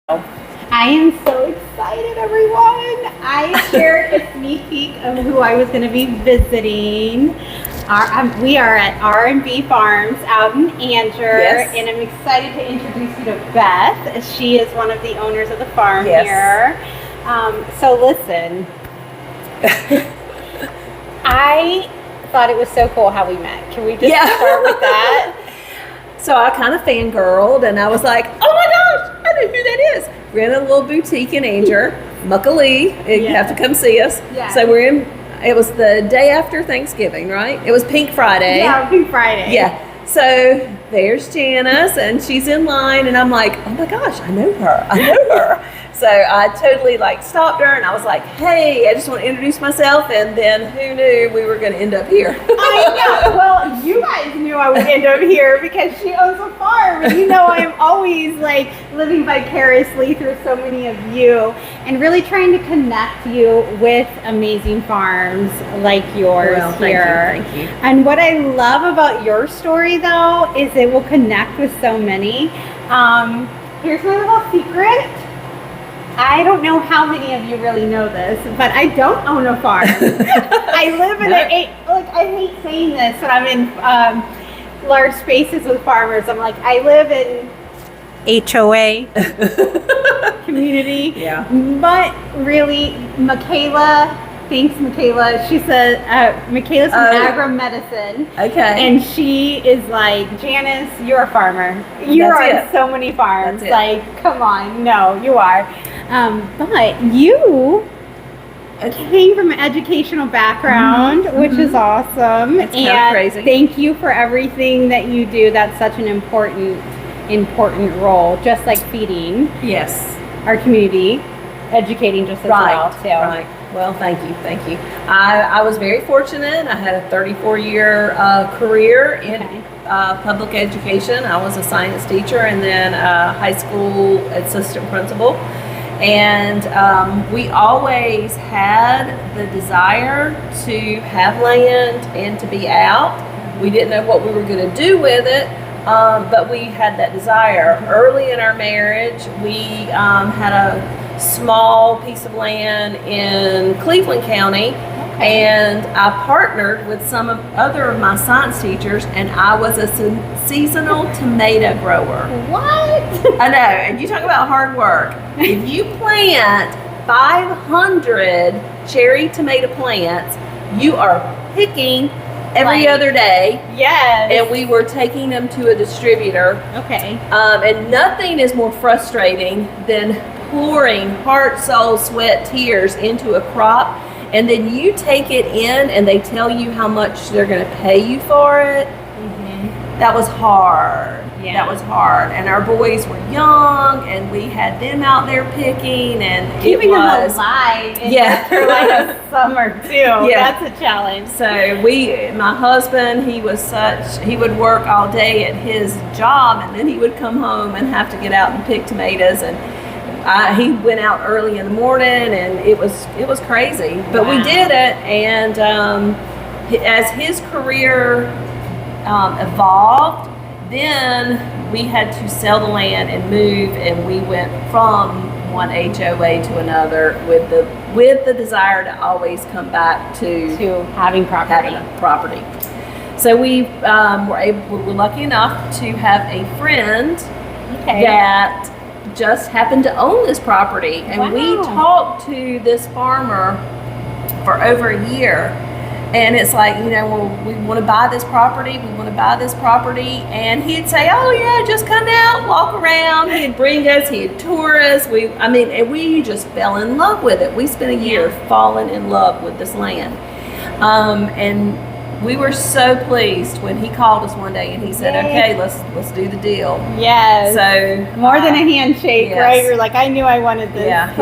I am so excited, everyone. I shared a sneak peek of who I was going to be visiting. We are at R&B Farms out in Angier, and I'm excited to introduce you to Beth. She is one of the owners of the farm here. So listen, I thought it was so cool how we met. Can we just start with that? So I kind of fangirled, and I was like, oh my gosh, I know who that is. We're in a little boutique in Angier, Muckalee. You have to come see us. So it was the day after Thanksgiving, right? It was Pink Friday. Yeah, Pink Friday. Yeah. So there's Janice, and she's in line, and I'm like, oh my gosh, I know her. So I totally stopped her, and I was like, hey, I just want to introduce myself, and then who knew we were going to end up here? I know. Well, you guys knew I would end up here because she owns a farm, and I'm always living vicariously through so many of you and really trying to connect you with amazing farms like yours here. Thank you. And what I love about your story, though, is it will connect with so many. Here's my little secret. I don't know how many of you really know this, but I don't own a farm. I live in I hate saying this when I'm in large spaces with farmers. I'm like, I live in HOA community. Yeah. But really, thanks Michaela. She said, Michaela's from agro-medicine. Okay. And she is like, Janice, you're a farmer. You're on so many farms. Come on. No, you are. But you came from an educational background, which is awesome. It's kind of crazy. Thank you for everything that you do. That's such an important role, just like feeding. Yes. Our community, educating just as well, too. Right. Well, thank you. I was very fortunate. I had a 34-year career in public education. I was a science teacher and then a high school assistant principal. And we always had the desire to have land and to be out. We didn't know what we were going to do with it, but we had that desire. Early in our marriage, we had a small piece of land in Cleveland County, and I partnered with some of my science teachers, and I was a seasonal tomato grower. What? I know, and you talk about hard work. If you plant 500 cherry tomato plants, you are picking every other day. Yes. And we were taking them to a distributor. Okay. And nothing is more frustrating than pouring heart, soul, sweat, tears into a crop, and then you take it in and they tell you how much they're going to pay you for it. That was hard. That was hard. And our boys were young, and we had them out there picking, and keeping them alive in North Carolina summer too. That's a challenge. So my husband, he would work all day at his job, and then he would come home and have to get out and pick tomatoes, and he went out early in the morning, and it was crazy. But we did it, and as his career evolved, then we had to sell the land and move, and we went from one HOA to another with the desire to always come back to having property. So we were lucky enough to have a friend that just happened to own this property, and we talked to this farmer for over a year. And it's like, well, we want to buy this property. And he'd say, oh yeah, just come out, walk around. He'd bring us, he'd tour us. And we just fell in love with it. We spent a year falling in love with this land. And we were so pleased when he called us one day and he said, okay, let's do the deal. Yes. So more than a handshake, right? You're like, I knew I wanted this. Yeah.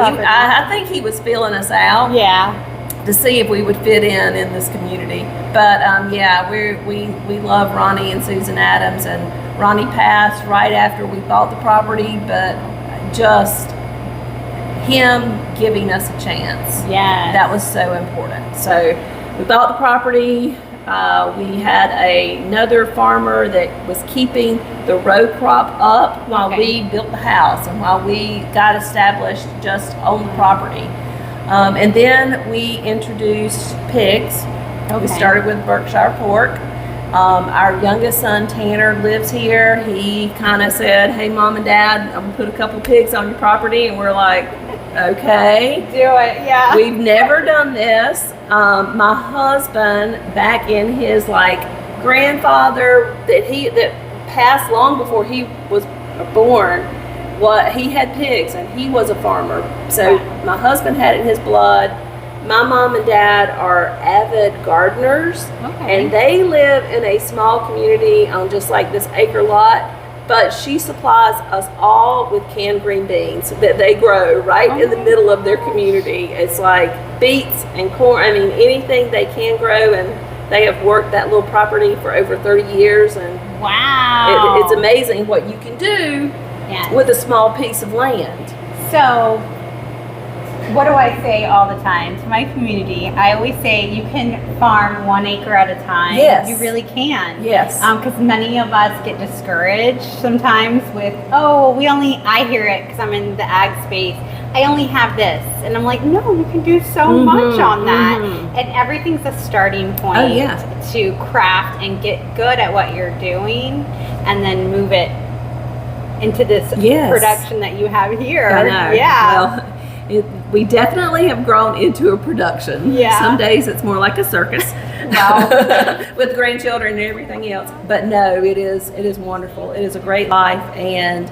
I think he was feeling us out. Yeah. To see if we would fit in this community. But we love Ronnie and Susan Adams, and Ronnie passed right after we bought the property, but just him giving us a chance. Yeah. That was so important. So we bought the property, We had another farmer that was keeping the row crop up while we built the house and while we got established just on the property. And then we introduced pigs. We started with Berkshire pork. Our youngest son, Tanner, lives here. He kind of said, hey, Mom and Dad, I'm going to put a couple pigs on your property. And we're like, okay. Do it, yeah. We've never done this. My husband, back in his grandfather that passed long before he was born, he had pigs and he was a farmer. So my husband had it in his blood. My mom and dad are avid gardeners, and they live in a small community on just like this acre lot. But she supplies us all with canned green beans that they grow right in the middle of their community. It's like beets and corn. I mean, anything they can grow, and they have worked that little property for over 30 years. And wow, it's amazing what you can do with a small piece of land. So, what do I say all the time to my community? I always say you can farm 1 acre at a time. Yes. You really can. Yes. Because many of us get discouraged sometimes with, I hear it because I'm in the ag space, I only have this. And I'm like, no, you can do so much on that. And everything's a starting point to craft and get good at what you're doing and then move it into this production that you have here. I know. Yeah. Well, we definitely have grown into a production. Yeah. Some days it's more like a circus. With grandchildren and everything else. But no, it is wonderful. It is a great life, and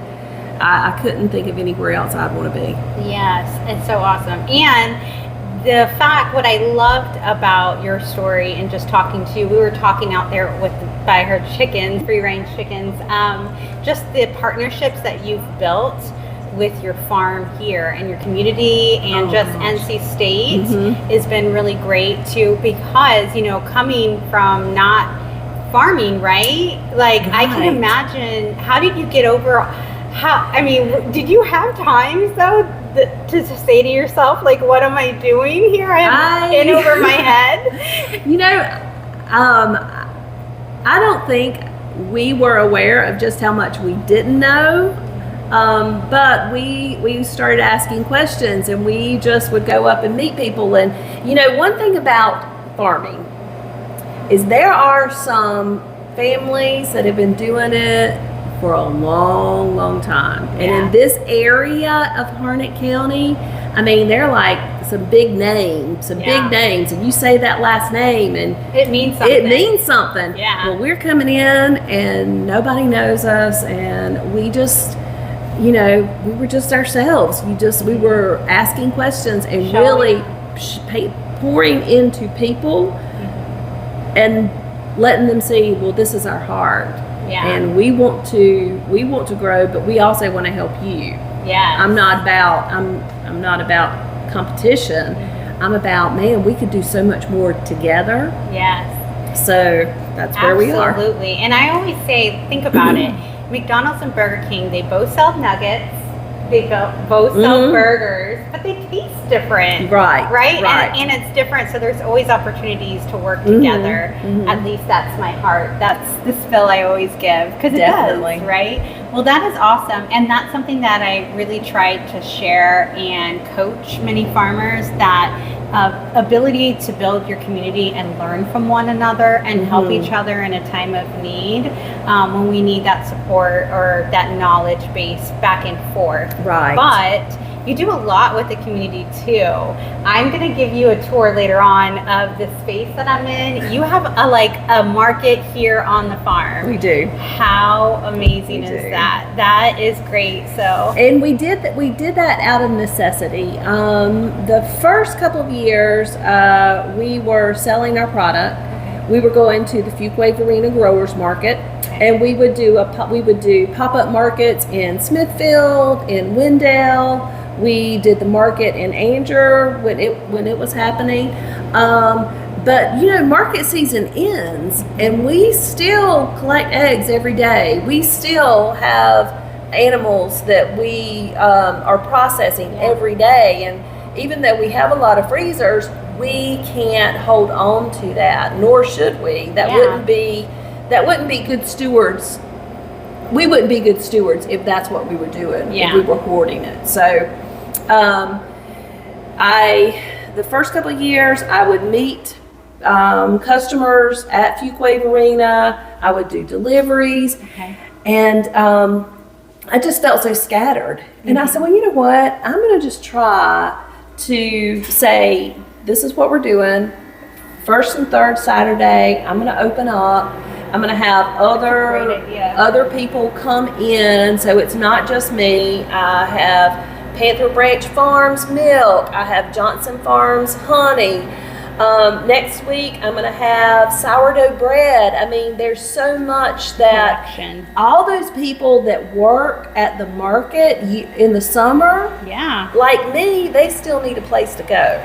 I couldn't think of anywhere else I'd want to be. Yes, it's so awesome. And the fact, what I loved about your story and just talking to you, we were talking out there by her chickens, free range chickens, just the partnerships that you've built with your farm here and your community and NC State has been really great too, because coming from not farming, right? I can imagine, how did you get over did you have times though to say to yourself, what am I doing here? I'm in over my head. I don't think we were aware of just how much we didn't know. But we started asking questions, and we just would go up and meet people. And one thing about farming is there are some families that have been doing it for a long, long time. And in this area of Harnett County, I mean, they're like some big names, and you say that last name and it means something. Yeah. Well, we're coming in and nobody knows us, and we just, we were just ourselves. We were asking questions and really pouring into people and letting them see, well, this is our heart. Yeah. And we want to grow, but we also want to help you. Yeah. I'm not about competition. I'm about, man, we could do so much more together. Yes. So that's where we are. Absolutely. And I always say, think about it. McDonald's and Burger King, they both sell nuggets. They both sell burgers, but they taste different. Right? And it's different, so there's always opportunities to work together. At least that's my heart. That's the spill I always give, because it does, right? Well, that is awesome, and that's something that I really tried to share and coach many farmers, that ability to build your community and learn from one another and help each other in a time of need, when we need that support or that knowledge base back and forth. Right. But you do a lot with the community too. I'm going to give you a tour later on of the space that I'm in. You have a market here on the farm. We do. How amazing is that? That is great. So, and we did that out of necessity. The first couple of years, we were selling our product. We were going to the Fuquay-Varina Growers Market, and we would do pop-up markets in Smithfield, in Wendell. We did the market in Angier when it was happening. But market season ends, and we still collect eggs every day. We still have animals that we are processing every day, and even though we have a lot of freezers, we can't hold on to that, nor should we. That wouldn't be good stewards. We wouldn't be good stewards if that's what we were doing, if we were hoarding it. So the first couple of years, I would meet customers at Fuquay-Varina. I would do deliveries. And I just felt so scattered. And I said, well, you know what? I'm going to just try to say, this is what we're doing. First and third Saturday, I'm going to open up. I'm going to have other people come in, so it's not just me. I have Panther Branch Farms milk. I have Johnson Farms honey. Next week, I'm going to have sourdough bread. I mean, there's so much that all those people that work at the market in the summer, like me, they still need a place to go.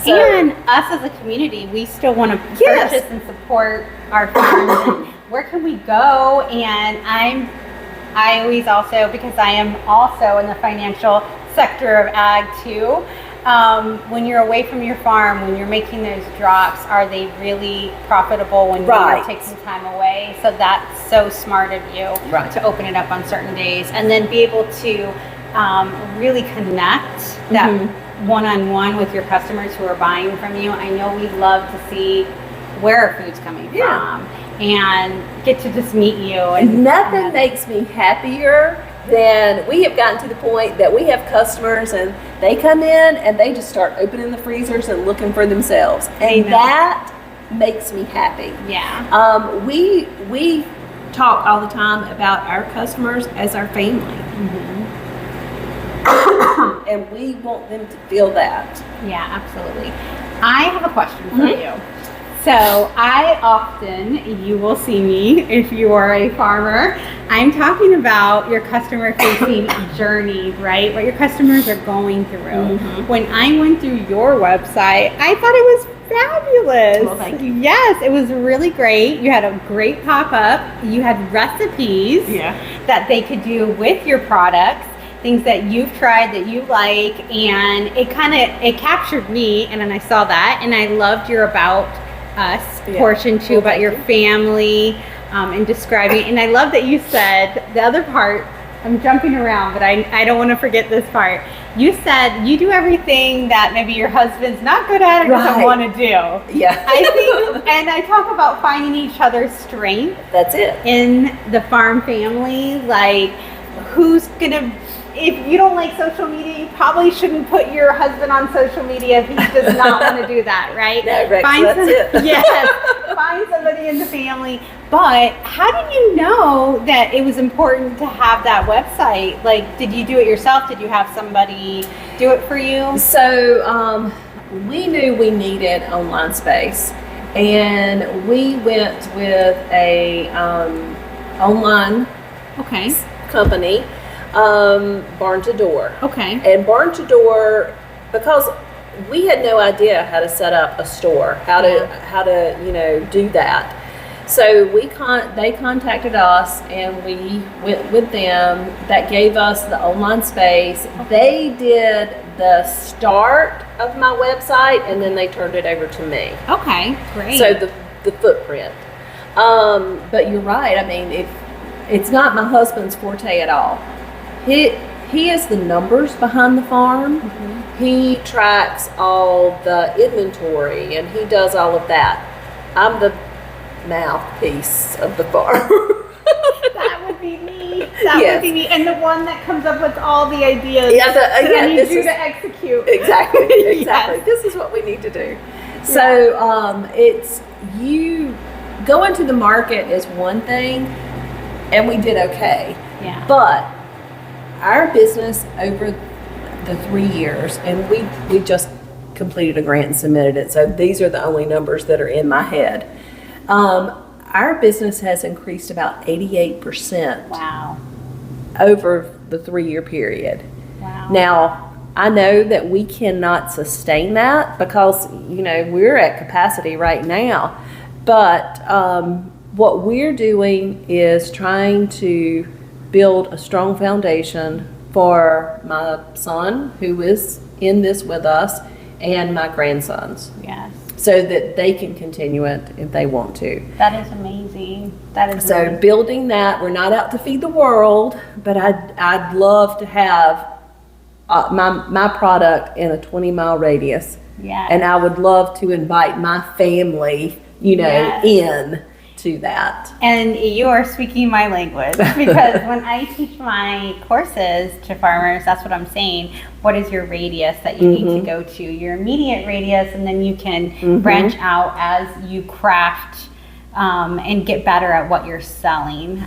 So, and us as a community, we still want to purchase and support our farms. And where can we go? And I always also, because I am also in the financial sector of ag too, when you're away from your farm, when you're making those drops, are they really profitable when you take some time away? So that's so smart of you to open it up on certain days and then be able to really connect that one-on-one with your customers who are buying from you. I know we love to see where our food's coming from and get to just meet you. And nothing makes me happier than we have gotten to the point that we have customers and they come in and they just start opening the freezers and looking for themselves. And that makes me happy. We talk all the time about our customers as our family. And we want them to feel that. Yeah, absolutely. I have a question for you. So I often, you will see me if you are a farmer, I'm talking about your customer facing journey, right? What your customers are going through. When I went through your website, I thought it was fabulous. Well, thank you. Yes, it was really great. You had a great pop-up. You had recipes that they could do with your products. Things that you've tried that you like, and it captured me, and then I saw that, and I loved your about us portion too, about your family, and describing, and I love that you said the other part. I'm jumping around, but I don't want to forget this part. You said you do everything that maybe your husband's not good at or doesn't want to do. I think, and I talk about finding each other's strength. That's it. In the farm family, like who's gonna. If you don't like social media, you probably shouldn't put your husband on social media if he does not want to do that, right? No, Rex, that's it. Yes, find somebody in the family. But how did you know that it was important to have that website? Like, did you do it yourself? Did you have somebody do it for you? So we knew we needed online space, and we went with a online company. Barn to Door. And Barn to Door, because we had no idea how to set up a store, how to do that. So they contacted us and we went with them. That gave us the online space. They did the start of my website and then they turned it over to me. Great. So the footprint. But you're right. I mean, it's not my husband's forte at all. He is the numbers behind the farm. He tracks all the inventory and he does all of that. I'm the mouthpiece of the farm. That would be me. That would be me. And the one that comes up with all the ideas that I need you to execute. Exactly. This is what we need to do. So it's you going to the market is one thing, and we did okay. But our business over the 3 years, and we just completed a grant and submitted it, so these are the only numbers that are in my head. Our business has increased about 88%. Wow. Over the 3-year period. Wow. Now, I know that we cannot sustain that because, we're at capacity right now. But what we're doing is trying to build a strong foundation for my son, who is in this with us, and my grandsons, Yes. so that they can continue it if they want to. That is amazing. That is So amazing. building that, we're not out to feed the world, but I'd love to have my product in a 20-mile radius. Yes. And I would love to invite my family, Yes. in to that. And you are speaking my language, because when I teach my courses to farmers, that's what I'm saying. What is your radius that you need to go to? Your immediate radius, and then you can branch out as you craft and get better at what you're selling.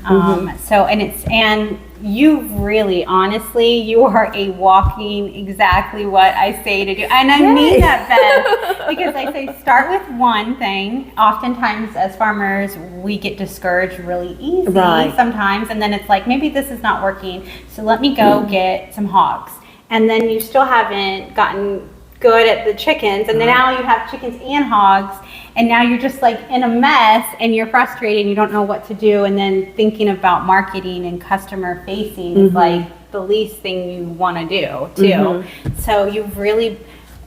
And you really, honestly, you are a walking exactly what I say to do. And I mean that, Beth, because I say start with one thing. Oftentimes as farmers, we get discouraged really easy sometimes. And then it's like, maybe this is not working. So let me go get some hogs. And then you still haven't gotten good at the chickens, and then now you have chickens and hogs, and now you're just like in a mess, and you're frustrated and you don't know what to do. And then thinking about marketing and customer facing is like the least thing you want to do too. So you've really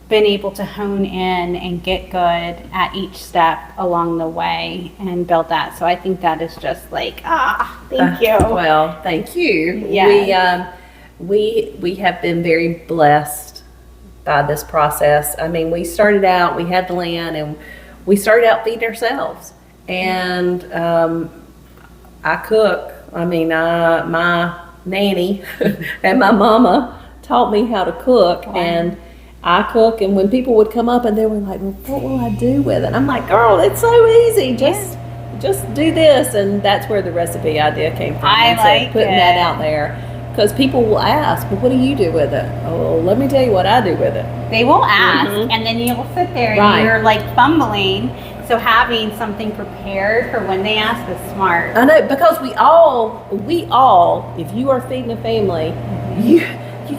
been able to hone in and get good at each step along the way and build that. So I think that is just like, thank you. Well, thank you. Yes. We have been very blessed by this process. I mean, we started out, we had the land, and we started out feeding ourselves. And I cook. I mean, my nanny and my mama taught me how to cook. Wow. And I cook, and when people would come up and they were like, well, what will I do with it? I'm like, girl, it's so easy. Just do this. And that's where the recipe idea came from. I like putting that out there. Because people will ask, well, what do you do with it? Oh, let me tell you what I do with it. They will ask, and then you'll sit there and you're like fumbling. So having something prepared for when they ask is smart. I know, because we all, if you are feeding a family, you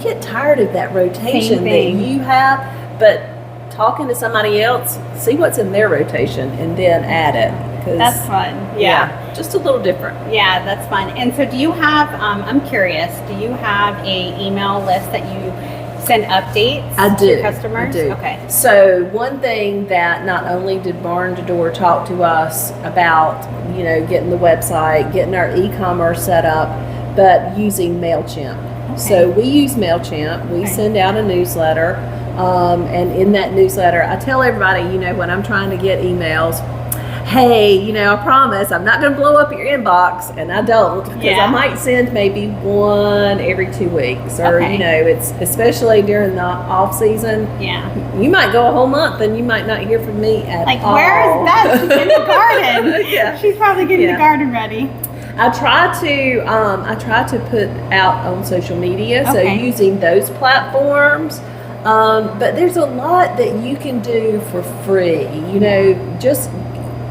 get tired of that rotation that you have. But talking to somebody else, see what's in their rotation, and then add it. That's fun. Yeah. Just a little different. Yeah, that's fun. And so do you have, I'm curious, do you have a email list that you send updates to customers? I do. Okay. So one thing that not only did Barn to Door talk to us about, getting the website, getting our e-commerce set up, but using MailChimp. Okay. So we use MailChimp. We send out a newsletter. And in that newsletter, I tell everybody, when I'm trying to get emails, hey, I promise I'm not going to blow up your inbox, and I don't, because I might send maybe one every 2 weeks, or it's especially during the off season. Yeah, you might go a whole month and you might not hear from me at all. Where is Beth? She's in the garden. She's probably getting the garden ready. I try to put out on social media, so using those platforms. But there's a lot that you can do for free.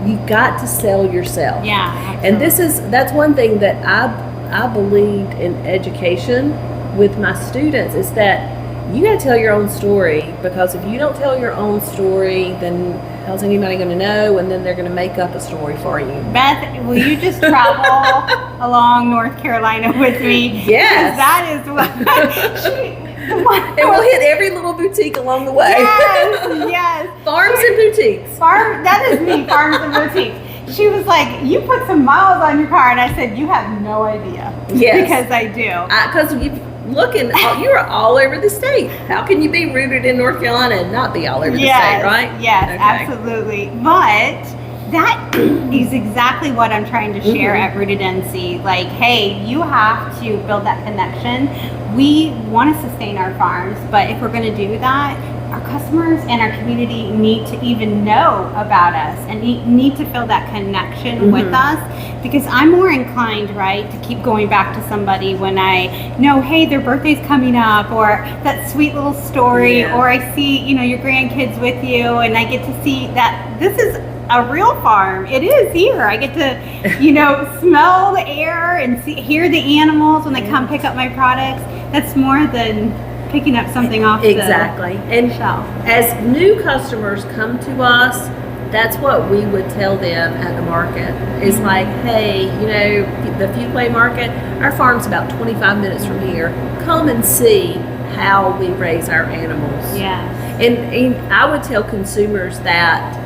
You got to sell yourself. Yeah, absolutely. And that's one thing that I believed in education with my students, is that you got to tell your own story, because if you don't tell your own story, then how's anybody going to know? And then they're going to make up a story for you. Beth, will you just travel along North Carolina with me? Yes. Because that is what and we'll hit every little boutique along the way. Yes. Farms and boutiques. That is me, farms and boutiques. She was like, you put some miles on your car, and I said, you have no idea. Yes. Because I do. Because you're all over the state. How can you be rooted in North Carolina and not be all over the state, right? Yes, absolutely. But that is exactly what I'm trying to share at Rooted NC. Like, hey, you have to build that connection. We want to sustain our farms, but if we're going to do that, our customers and our community need to even know about us and need to feel that connection with us, because I'm more inclined, to keep going back to somebody when I know, hey, their birthday's coming up, or that sweet little story, or I see, your grandkids with you, and I get to see that this is a real farm. It is here. I get to, smell the air and hear the animals when they come pick up my products. That's more than picking up something off the shelf. As new customers come to us, that's what we would tell them at the market. Is like, hey, the Fuquay market, our farm's about 25 minutes from here. Come and see how we raise our animals. Yes. And I would tell consumers that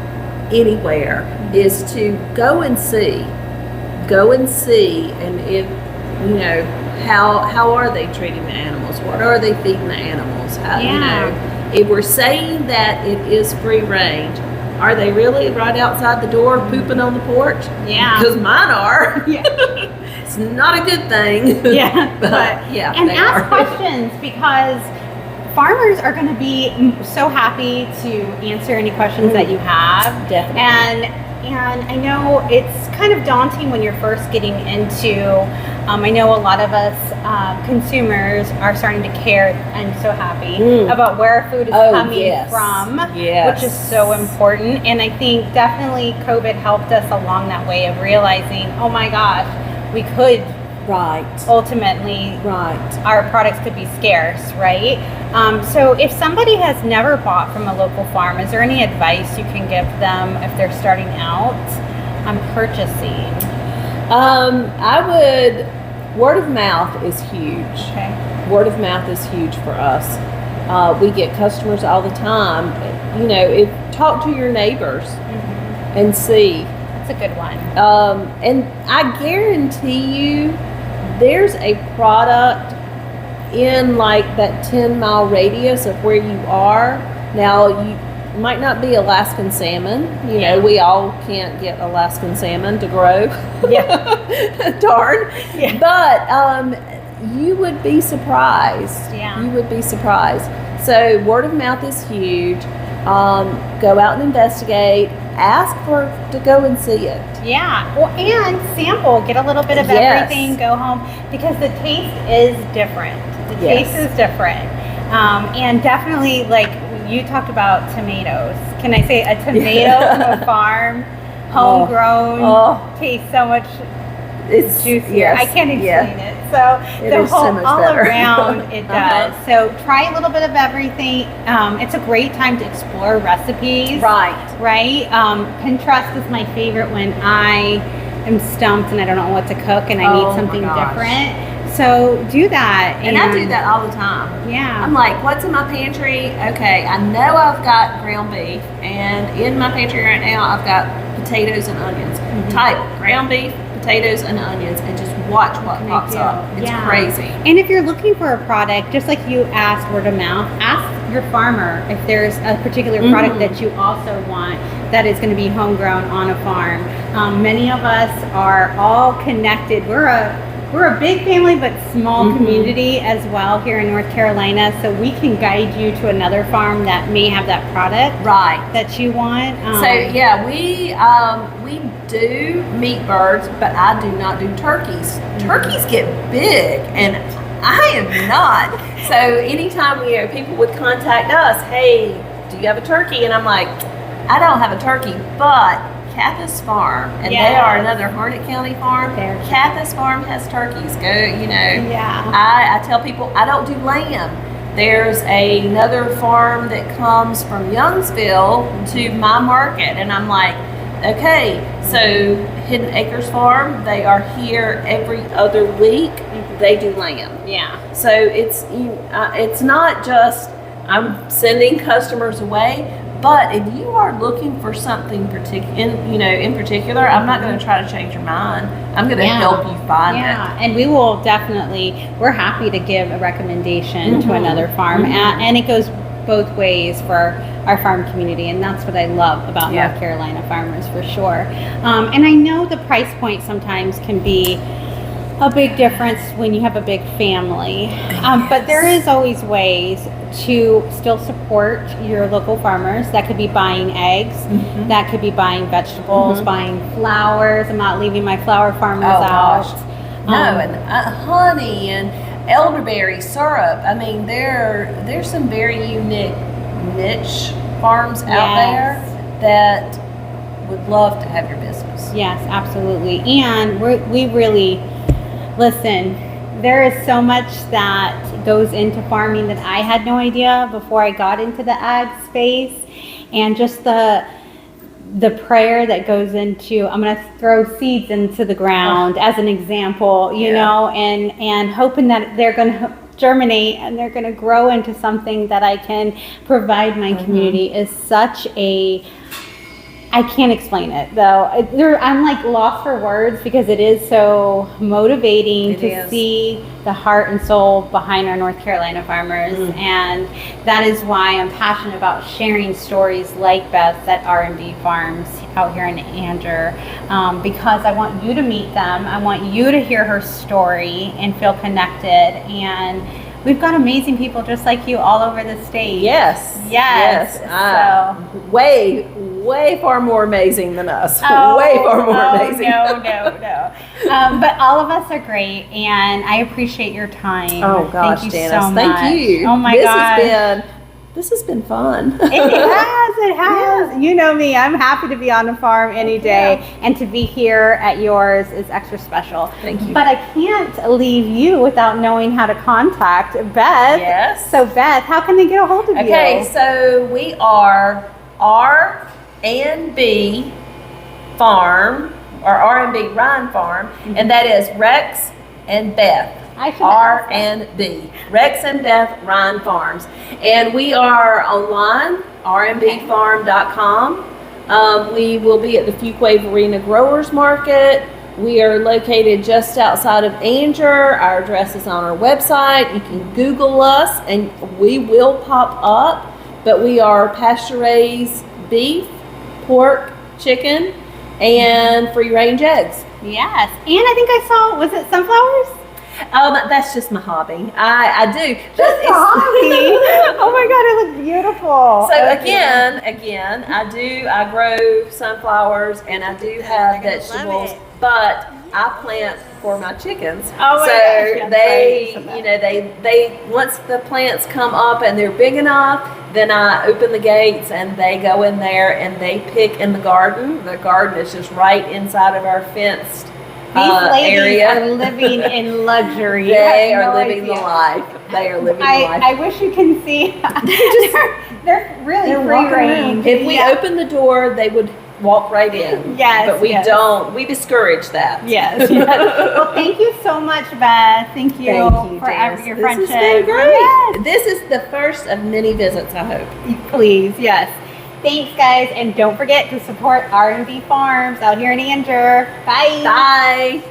anywhere is to go and see, and if how are they treating the animals? What are they feeding the animals? If we're saying that it is free range, are they really right outside the door pooping on the porch? Yeah. Because mine are. Yeah. It's not a good thing. Yeah. But yeah, and they ask are. questions, because farmers are going to be so happy to answer any questions that you have. Definitely. And I know it's kind of daunting when you're first getting into, I know a lot of us consumers are starting to care, and so happy about where our food is coming from, which is so important. And I think definitely COVID helped us along that way of realizing, oh my gosh, we could ultimately, our products could be scarce, right? So if somebody has never bought from a local farm, is there any advice you can give them if they're starting out on purchasing? Word of mouth is huge. Okay. Word of mouth is huge for us. We get customers all the time. Talk to your neighbors and see. That's a good one. And I guarantee you, there's a product in like that 10-mile radius of where you are. Now, you might not be Alaskan salmon. We all can't get Alaskan salmon to grow. Yeah. Darn. Yeah. But you would be surprised. Yeah. You would be surprised. So word of mouth is huge. Go out and investigate. Ask to go and see it. Yeah. Well, and sample. Get a little bit of everything. Go home, because the taste is different. The taste is different. And definitely, like you talked about tomatoes. Can I say a tomato from a farm, homegrown, tastes so much juicier. I can't explain it. So the whole all around it does. So try a little bit of everything. It's a great time to explore recipes. Right. Pinterest is my favorite when I am stumped and I don't know what to cook and I need something different. So do that. And I do that all the time. Yeah. I'm like, what's in my pantry? Okay, I know I've got ground beef, and in my pantry right now I've got potatoes and onions. Type ground beef, potatoes, and onions, and just watch what pops up. It's crazy. And if you're looking for a product, just like you asked word of mouth, ask your farmer if there's a particular product that you also want that is going to be homegrown on a farm. Many of us are all connected. We're a big family, but small community as well here in North Carolina. So we can guide you to another farm that may have that product that you want. We do meat birds, but I do not do turkeys. Turkeys get big, and I am not. So anytime people would contact us, hey, do you have a turkey? And I'm like, I don't have a turkey, but Cathas Farm, and they are another Harnett County farm. Cathas Farm has turkeys. I tell people I don't do lamb. There's another farm that comes from Youngsville to my market, and I'm like, okay, so Hidden Acres Farm, they are here every other week. They do lamb. Yeah. So it's not just I'm sending customers away. But if you are looking for something in particular, I'm not going to try to change your mind. I'm going to help you find it. Yeah, and we will we're happy to give a recommendation to another farm. And it goes both ways for our farm community. And that's what I love about North Carolina farmers, for sure. And I know the price point sometimes can be a big difference when you have a big family. But there is always ways to still support your local farmers. That could be buying eggs, that could be buying vegetables, buying flowers. I'm not leaving my flower farmers out. And honey and elderberry syrup. I mean, there's some very unique niche farms out there that would love to have your business. Yes, absolutely. And we really listen. There is so much that goes into farming that I had no idea before I got into the ag space, and just the the prayer that goes into, I'm going to throw seeds into the ground as an example, you know, and hoping that they're going to germinate and they're going to grow into something that I can provide my community is such a, I can't explain it though. I'm like lost for words because it is so motivating to see the heart and soul behind our North Carolina farmers. And that is why I'm passionate about sharing stories like Beth at R&B Farms out here in Angier, because I want you to meet them. I want you to hear her story and feel connected. And we've got amazing people just like you all over the state. Yes. So way far more amazing than us. Oh, way far more amazing. No. But all of us are great, and I appreciate your time. Oh gosh, thank you Janice, so much. thank you. Oh my God. This has been fun. It has. You know me. I'm happy to be on the farm any day, and to be here at yours is extra special. Thank you. But I can't leave you without knowing how to contact Beth. Yes. So Beth, how can they get a hold of you? Okay, so we are R&B Farm, or R&B Rhyne Farm, and that is Rex and Beth. R&B, Rex and Beth Rhyne Farms. And we are online, rnbfarm.com. We will be at the Fuquay-Varina Growers Market. We are located just outside of Angier. Our address is on our website. You can Google us and we will pop up. But we are pasture-raised beef, pork, chicken, and free-range eggs. Yes. And I think I saw, was it sunflowers? That's just my hobby. I do. Just a hobby. Oh my God, it looks beautiful. So again, I grow sunflowers and I do have vegetables, but I plant for my chickens. Oh my so gosh, they once the plants come up and they're big enough, then I open the gates and they go in there and they pick in the garden. The garden is just right inside of our fenced These ladies area. are living in luxury. They are living the life. They are living the life. I wish you can see. they're really free range. If we open the door, they would walk right in. Yes. But we don't. We discourage that. Yes. Well, thank you so much, Beth. Thank you for Janice. your This friendship. has been great. Yes. This is the first of many visits, I hope. Please, yes. Thanks, guys, and don't forget to support R&B Farms out here in Angier. Bye. Bye.